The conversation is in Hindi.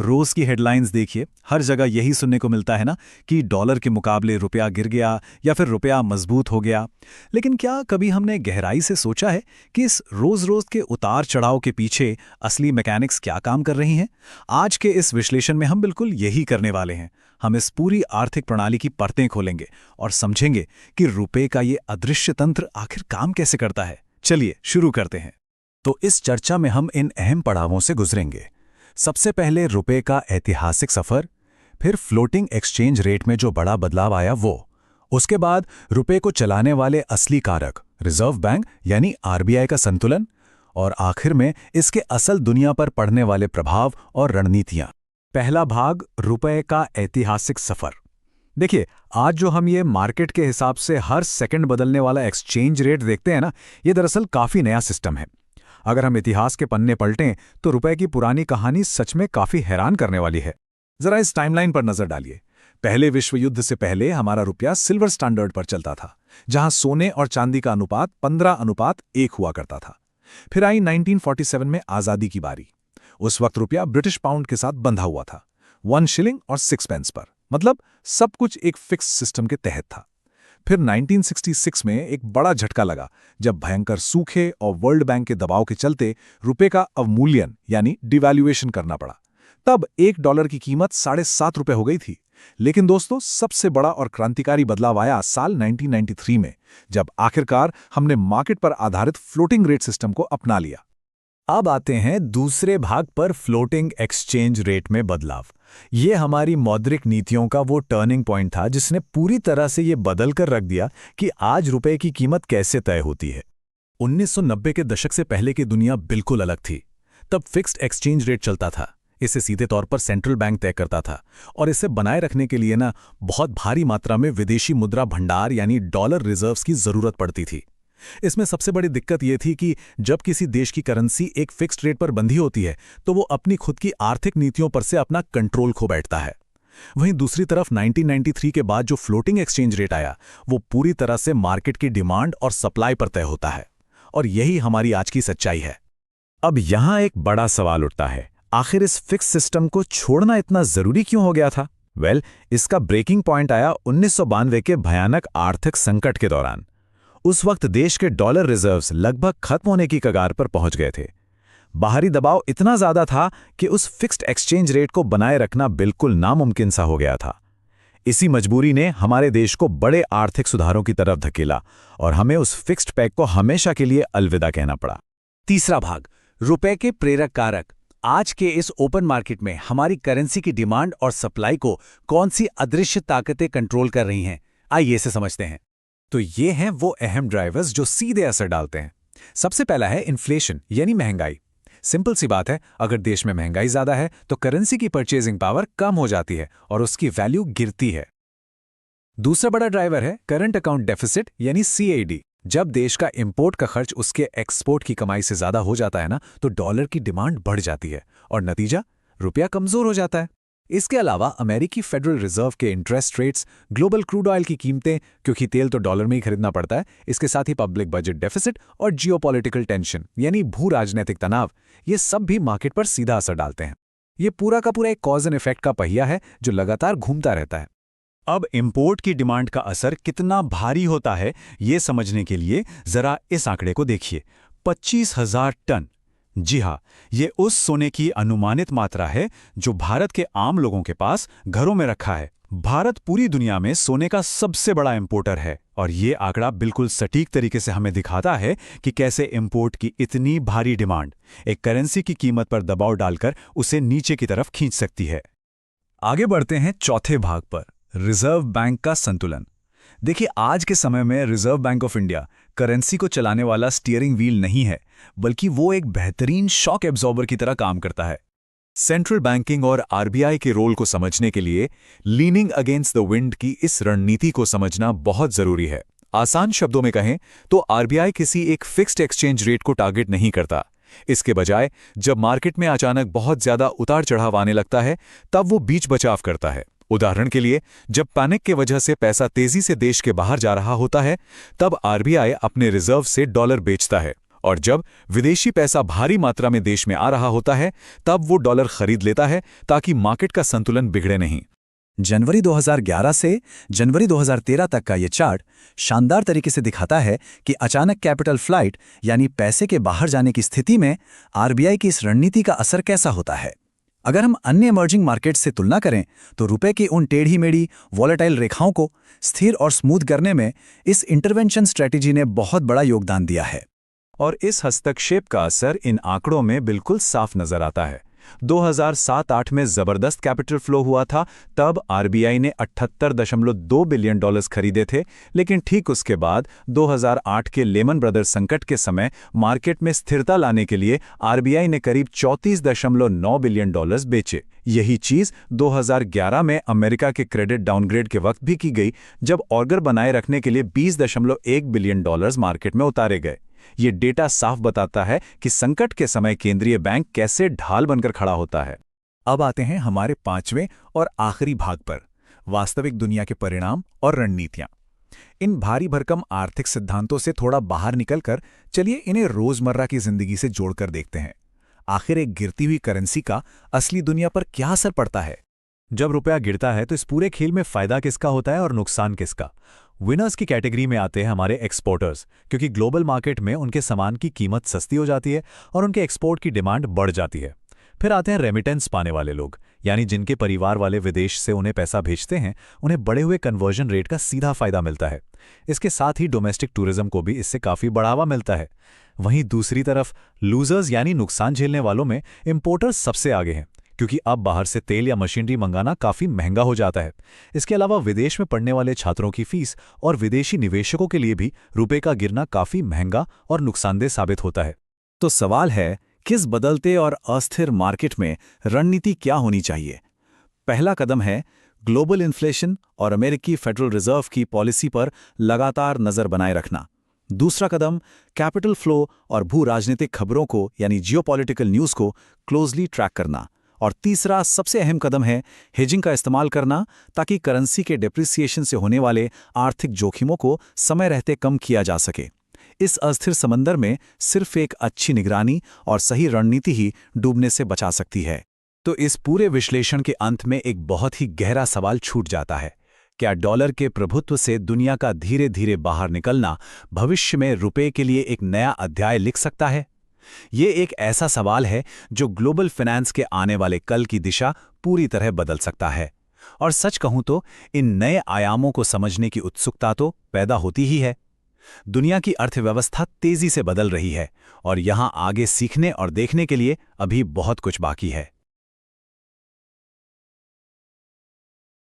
रोज की हेडलाइंस देखिए, हर जगह यही सुनने को मिलता है ना कि डॉलर के मुकाबले रुपया गिर गया या फिर रुपया मजबूत हो गया। लेकिन क्या कभी हमने गहराई से सोचा है कि इस रोज-रोज के उतार चढ़ाव के पीछे असली मैकेनिक्स क्या काम कर रही हैं? आज के इस विश्लेषण में हम बिल्कुल यही करने वाले हैं। हम इस पूरी आर्थिक प्रणाली की परतें खोलेंगे और समझेंगे कि रुपये का ये अदृश्य तंत्र आखिर काम कैसे करता है। चलिए शुरू करते हैं। तो इस चर्चा में हम इन अहम पड़ावों से गुजरेंगे। सबसे पहले रुपए का ऐतिहासिक सफर, फिर फ्लोटिंग एक्सचेंज रेट में जो बड़ा बदलाव आया वो, उसके बाद रुपए को चलाने वाले असली कारक रिजर्व बैंक यानी आरबीआई का संतुलन, और आखिर में इसके असल दुनिया पर पड़ने वाले प्रभाव और रणनीतियां। पहला भाग, रुपए का ऐतिहासिक सफर। देखिए, आज जो हम ये मार्केट के हिसाब से हर सेकंड बदलने वाला एक्सचेंज रेट देखते हैं ना, ये दरअसल काफी नया सिस्टम है। अगर हम इतिहास के पन्ने पलटें तो रुपए की पुरानी कहानी सच में काफी हैरान करने वाली है। जरा इस टाइमलाइन पर नजर डालिए। पहले विश्व युद्ध से पहले हमारा रुपया सिल्वर स्टैंडर्ड पर चलता था, जहां सोने और चांदी का अनुपात 15:1 हुआ करता था। फिर आई 1947 में आजादी की बारी। उस वक्त रुपया ब्रिटिश पाउंड के साथ बंधा हुआ था, 1 शिलिंग और 6 पेंस पर। मतलब सब कुछ एक फिक्स सिस्टम के तहत था। फिर 1966 में एक बड़ा झटका लगा, जब भयंकर सूखे और वर्ल्ड बैंक के दबाव के चलते रुपए का अवमूल्यन यानी डिवैल्यूएशन करना पड़ा। तब $1 की कीमत ₹7.5 हो गई थी। लेकिन दोस्तों, सबसे बड़ा और क्रांतिकारी बदलाव आया साल 1993 में, जब आखिरकार हमने मार्केट पर आधारित फ्लोटिंग रेट सिस्टम को अपना लिया। अब आते हैं दूसरे भाग पर, फ्लोटिंग एक्सचेंज रेट में बदलाव। ये हमारी मौद्रिक नीतियों का वो टर्निंग पॉइंट था जिसने पूरी तरह से ये बदल कर रख दिया कि आज रुपए की कीमत कैसे तय होती है। 1990 के दशक से पहले की दुनिया बिल्कुल अलग थी। तब फिक्स्ड एक्सचेंज रेट चलता था। इसे सीधे तौर पर सेंट्रल बैंक तय करता था, और इसे बनाए रखने के लिए ना बहुत भारी मात्रा में विदेशी मुद्रा भंडार यानी डॉलर रिजर्व्स की जरूरत पड़ती थी। इसमें सबसे बड़ी दिक्कत यह थी कि जब किसी देश की करेंसी एक फिक्स्ड रेट पर बंधी होती है तो वो अपनी खुद की आर्थिक नीतियों पर से अपना कंट्रोल खो बैठता है। वहीं दूसरी तरफ 1993 के बाद जो फ्लोटिंग एक्सचेंज रेट आया, वो पूरी तरह से मार्केट की डिमांड और सप्लाई पर तय होता है। और यही हमारी आज की सच्चाई है। अब यहां एक बड़ा सवाल उठता है, आखिर इस फिक्स सिस्टम को छोड़ना इतना जरूरी क्यों हो गया था? इसका ब्रेकिंग पॉइंट आया 1992 के भयानक आर्थिक संकट के दौरान। उस वक्त देश के डॉलर रिजर्व्स लगभग खत्म होने की कगार पर पहुंच गए थे। बाहरी दबाव इतना ज्यादा था कि उस फिक्स्ड एक्सचेंज रेट को बनाए रखना बिल्कुल नामुमकिन सा हो गया था। इसी मजबूरी ने हमारे देश को बड़े आर्थिक सुधारों की तरफ धकेला और हमें उस फिक्स्ड पैक को हमेशा के लिए अलविदा कहना पड़ा। तीसरा भाग, रुपए के प्रेरक कारक। आज के इस ओपन मार्केट में हमारी करेंसी की डिमांड और सप्लाई को कौन सी अदृश्य ताकतें कंट्रोल कर रही हैं? आइए इसे समझते हैं। तो ये हैं वो अहम ड्राइवर्स जो सीधे असर डालते हैं। सबसे पहला है इन्फ्लेशन यानी महंगाई। सिंपल सी बात है, अगर देश में महंगाई ज्यादा है तो करेंसी की परचेजिंग पावर कम हो जाती है और उसकी वैल्यू गिरती है। दूसरा बड़ा ड्राइवर है करंट अकाउंट डेफिसिट यानी CAD। जब देश का इंपोर्ट का खर्च उसके एक्सपोर्ट की कमाई से ज्यादा हो जाता है ना, तो डॉलर की डिमांड बढ़ जाती है और नतीजा, रुपया कमजोर हो जाता है। इसके अलावा अमेरिकी फेडरल रिजर्व के interest rates, global crude oil की कीमतें, क्योंकि तेल तो डॉलर में ही खरीदना पड़ता है, इसके साथ ही पब्लिक बजट डेफिसिट और जियोपॉलिटिकल टेंशन यानी भू राजनीतिक तनाव, ये सब भी मार्केट पर सीधा असर डालते हैं। ये पूरा का पूरा एक कॉज एंड इफेक्ट का पहिया है जो लगातार घूमता रहता है। अब इंपोर्ट की डिमांड का असर कितना भारी होता है, ये समझने के लिए जरा इस आंकड़े को देखिए। 25,000 टन। जी हाँ, ये उस सोने की अनुमानित मात्रा है जो भारत के आम लोगों के पास घरों में रखा है। भारत पूरी दुनिया में सोने का सबसे बड़ा इंपोर्टर है, और ये आंकड़ा बिल्कुल सटीक तरीके से हमें दिखाता है कि कैसे इंपोर्ट की इतनी भारी डिमांड एक करेंसी की कीमत पर दबाव डालकर उसे नीचे की तरफ खींच सकती है। आगे बढ़ते हैं चौथे भाग पर, रिजर्व बैंक का संतुलन। देखिए, आज के समय में reserve bank of India currency को चलाने वाला स्टीयरिंग व्हील नहीं है, बल्कि वो एक बेहतरीन शॉक एब्जॉर्बर की तरह काम करता है। सेंट्रल बैंकिंग और आरबीआई के रोल को समझने के लिए लीनिंग अगेंस्ट द विंड की इस रणनीति को समझना बहुत जरूरी है। आसान शब्दों में कहें तो आरबीआई किसी एक फिक्स्ड एक्सचेंज रेट को टारगेट नहीं करता। इसके बजाय जब मार्केट में अचानक बहुत ज्यादा उतार चढ़ाव आने लगता है, तब वो बीच बचाव करता है। उदाहरण के लिए, जब पैनिक की वजह से पैसा तेजी से देश के बाहर जा रहा होता है, तब आरबीआई अपने रिजर्व से डॉलर बेचता है और जब विदेशी पैसा भारी मात्रा में देश में आ रहा होता है तब वो डॉलर खरीद लेता है ताकि मार्केट का संतुलन बिगड़े नहीं। जनवरी 2011 से जनवरी 2013 तक का ये चार्ट शानदार तरीके से दिखाता है कि अचानक कैपिटल फ्लाइट यानी पैसे के बाहर जाने की स्थिति में आरबीआई की इस रणनीति का असर कैसा होता है। अगर हम अन्य इमर्जिंग मार्केट्स से तुलना करें तो रुपए की उन टेढ़ी मेढ़ी वॉलेटाइल रेखाओं को स्थिर और स्मूथ करने में इस इंटरवेंशन स्ट्रेटेजी ने बहुत बड़ा योगदान दिया है। और इस हस्तक्षेप का असर इन आंकड़ों में बिल्कुल साफ नजर आता है। 2007-8 में जबरदस्त कैपिटल फ्लो हुआ था, तब आरबीआई ने 78.2 बिलियन डॉलर्स खरीदे थे, लेकिन ठीक उसके बाद 2008 के लेमन ब्रदर्स संकट के समय मार्केट में स्थिरता लाने के लिए आरबीआई ने करीब 34.9 बिलियन डॉलर्स बेचे। यही चीज 2011 में अमेरिका के क्रेडिट डाउनग्रेड के वक्त भी की गई, जब ऑर्डर बनाए रखने के लिए 20.1 बिलियन डॉलर्स मार्केट में उतारे गए। ये डेटा साफ बताता है कि संकट के समय केंद्रीय बैंक कैसे ढाल बनकर खड़ा होता है। अब आते हैं हमारे 5वें और आखिरी भाग पर, वास्तविक दुनिया के परिणाम और रणनीतियां। इन भारी भरकम आर्थिक सिद्धांतों से थोड़ा बाहर निकलकर चलिए इन्हें रोजमर्रा की जिंदगी से जोड़कर देखते हैं। आखिर एक गिरती हुई करेंसी का असली दुनिया पर क्या असर पड़ता है। जब रुपया गिरता है तो इस पूरे खेल में फायदा किसका होता है और नुकसान किसका। विनर्स की कैटेगरी में आते हैं हमारे एक्सपोर्टर्स, क्योंकि ग्लोबल मार्केट में उनके सामान की कीमत सस्ती हो जाती है और उनके एक्सपोर्ट की डिमांड बढ़ जाती है। फिर आते हैं रेमिटेंस पाने वाले लोग, यानी जिनके परिवार वाले विदेश से उन्हें पैसा भेजते हैं, उन्हें बढ़े हुए कन्वर्जन रेट का सीधा फायदा मिलता है। इसके साथ ही डोमेस्टिक टूरिज्म को भी इससे काफ़ी बढ़ावा मिलता है। वहीं दूसरी तरफ लूजर्स यानी नुकसान झेलने वालों में इंपोर्टर्स सबसे आगे हैं, क्योंकि अब बाहर से तेल या मशीनरी मंगाना काफ़ी महंगा हो जाता है। इसके अलावा विदेश में पढ़ने वाले छात्रों की फीस और विदेशी निवेशकों के लिए भी रुपए का गिरना काफ़ी महंगा और नुकसानदेह साबित होता है। तो सवाल है, किस बदलते और अस्थिर मार्केट में रणनीति क्या होनी चाहिए। पहला कदम है ग्लोबल इन्फ्लेशन और अमेरिकी फेडरल रिजर्व की पॉलिसी पर लगातार नज़र बनाए रखना। दूसरा कदम कैपिटल फ्लो और भू राजनीतिक खबरों को यानी जियोपॉलिटिकल न्यूज़ को क्लोजली ट्रैक करना। और तीसरा सबसे अहम कदम है हेजिंग का इस्तेमाल करना, ताकि करेंसी के डेप्रिसिएशन से होने वाले आर्थिक जोखिमों को समय रहते कम किया जा सके। इस अस्थिर समंदर में सिर्फ एक अच्छी निगरानी और सही रणनीति ही डूबने से बचा सकती है। तो इस पूरे विश्लेषण के अंत में एक बहुत ही गहरा सवाल छूट जाता है, क्या डॉलर के प्रभुत्व से दुनिया का धीरे धीरे बाहर निकलना भविष्य में रुपए के लिए एक नया अध्याय लिख सकता है। ये एक ऐसा सवाल है जो ग्लोबल फाइनेंस के आने वाले कल की दिशा पूरी तरह बदल सकता है। और सच कहूं तो इन नए आयामों को समझने की उत्सुकता तो पैदा होती ही है। दुनिया की अर्थव्यवस्था तेजी से बदल रही है और यहां आगे सीखने और देखने के लिए अभी बहुत कुछ बाकी है।